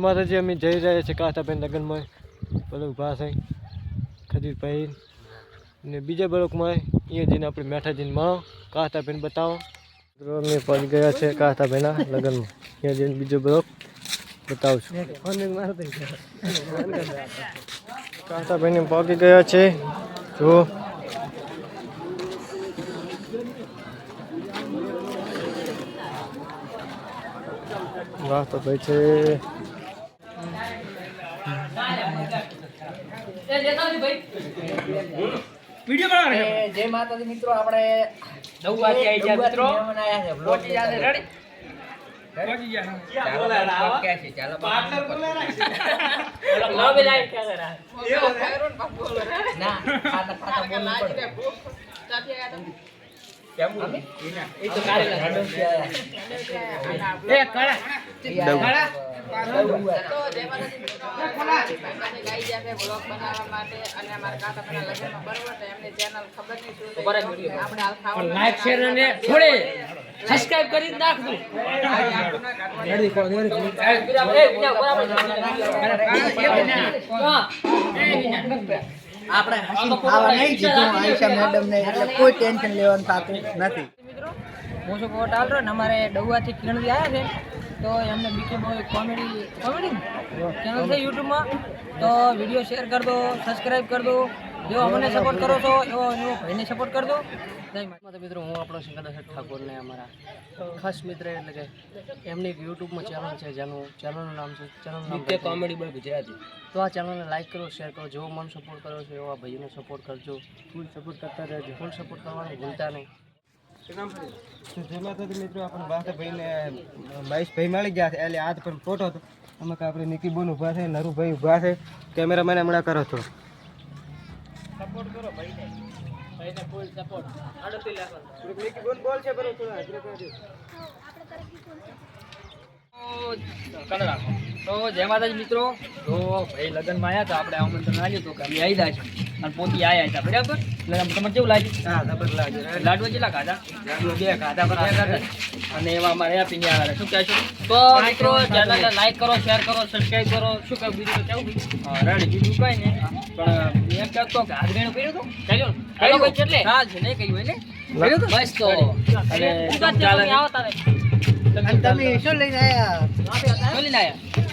માતાજી અમે જઈ રહ્યા છીએ કાંતાબેન લગ્નમાં પેલો ઊભા છે ખજૂરભાઈ ને બીજા બ્લોકમાં અહીંયા જઈને આપણે મેઠાજીને મળો કાંતાબેન બતાવો અમે પહોંચી ગયા છે કાંતાબેનના લગ્નમાં અહીંયા જઈને બીજો બ્લોક બતાવું છું કાંતાબેન પહોંચી ગયા છે જો વાહ તો ભાઈ છે જય માતાજી મિત્રો આપણે દઉવાથી આવી ગયા મિત્રો પહોંચી જાશે રેડી પહોંચી જા ચાલો કે છે ચાલો લો બે લાઈક કે કરા ના ખાતા બોલવું પડે સાથી આયા તમે કેમ બોલી એ તો કારેલા એ કળા કળા તો જય માતાજી મિત્રો ભાઈને ગાઈ ગયા છે બ્લોગ બનાવવા માટે અને અમારા કાકાના લગ્નમાં બરોબર તો એમની ચેનલ ખબર નહીં શું છે આપણે હાલ ખાવાનું લાઈક શેર અને થોડે સબસ્ક્રાઇબ કરી નાખજો રેડી કરો આપણે હસીન ખાવા નહીં જીતું આયશા મેડમ ને એટલે કોઈ ટેન્શન લેવાનું થતું નથી મિત્રો હું શું કોટ આલરો ને અમારે ડઉવાથી કિરણજી આવ્યા છે તો એમને બીકે બોય કોમેડી ચેનલ છે YouTube માં તો વિડિયો શેર કર દો સબસ્ક્રાઇબ કર દો જો અમને સપોર્ટ કરો છો એવો ભાઈને સપોર્ટ કર દો જય માતા મિત્રો હું આપણો સિકંદર ઠાકોર ને અમારા ખાસ મિત્ર એટલે કે એમની YouTube માં ચેનલ છે જેનું ચેનલનું નામ છે ચેનલનું નામ બીકે કોમેડી બોય ગુજરાતી તો આ ચેનલને લાઈક કરો શેર કરો જેવો મન સપોર્ટ કરો છો એવા ભાઈઓને સપોર્ટ કરજો ફૂલ સપોર્ટ કરતા રહેજો ફૂલ સપોર્ટ કરવાનું ભૂલતા નહીં જય માતાજી મિત્રો આપણે બાસાભાઈને મહેશભાઈ મળી ગયા છે એટલે આજ પણ ફોટો હતો અમે આપણે નિકી બોન ઊભા છે નરુભાઈ ઊભા છે કેમેરામેન હમણાં કરો છો સપોર્ટ કરો ભાઈને ભાઈને ફૂલ સપોર્ટ આડતી લાગો નિકી બોન બોલ છે બરો થોડા આગળ કરજો તો જય માતાજી મિત્રો તો ભાઈ લગ્નમાં આવ્યા તો આપણે આમંત્રણ આવ્યું હતું કે અમે આવી રહ્યા છે અને પોતી આવ્યા હતા બરાબર એટલે તમને કેવું લાગ્યું હા જબર લાગ્યું લાડવા કેટલા ખાધા લાડવા 2 ખાધા બરાબર અને એવા અમારે આપીને આવ્યા શું કહેશો તો મિત્રો ચેનલને લાઈક કરો શેર કરો સબસ્ક્રાઇબ કરો શું કહું બીજું કેવું રેડી બીજું કઈ ને પણ એમ કહેતો કે હાથગેણું કર્યું હતું ચાલ્યો ભાઈ કેટલે હા છે નહીં કહ્યું એટલે કર્યું હતું બસ તો અને ચાલે આવતા રહે તમે શું લઈને આયા શું લઈને આયા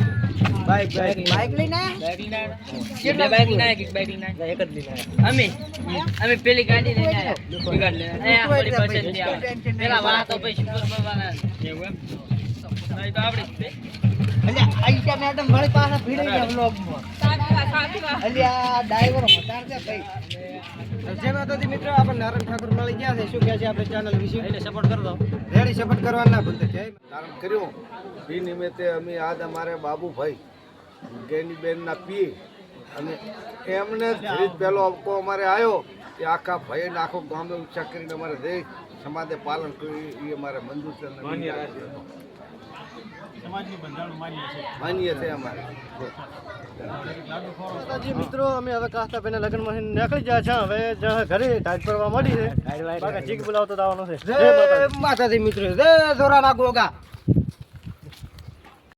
બાઈક લઈને આયા બાઈક લઈને આયા કેટલી બાઈક લઈને આયા એક જ લઈને આયા અમે પેલી ગાડી લઈને આયા ગાડી લઈને આયા આપણી પાસે જ આયા પેલા વાળા તો ભાઈ શુકર બાબાના એવું એમ નહીં તો આપણે અલ્યા આઈશા મેડમ ઘણી પાસે ભીડી ગયા વ્લોગમાં અલ્યા ડ્રાઈવર મતાર છે ભાઈ જય માતાજી મિત્રો આપણે નારાયણ ઠાકોર મળી ગયા છે શું કહે છે આપણે ચેનલ વિશે એને સપોર્ટ કરી દો રેડી સપોર્ટ કરવાના ના ભૂલતા જય ધારણ કર્યું એ નિમિત્તે અમે આજ અમારે બાબુભાઈ ગેનીબેનના પી અને એમને જ પહેલો અબકો અમારે આવ્યો એ આખા ભાઈ ને આખો ગામનો ઉચ્ચાર કરીને અમારે દેશ સમાજે પાલન કર્યું એ અમારે મંજૂર છે માન્ય છે અમારે મિત્રો અમે હવે કાસ્તાભાઈના લગ્નમાં નીકળી ગયા છે હવે ઘરે ટાઈટ કરવા મળી છે ચીક બોલાવતો આવવાનો છે માતાજી મિત્રો જય ધોરાના ગોગા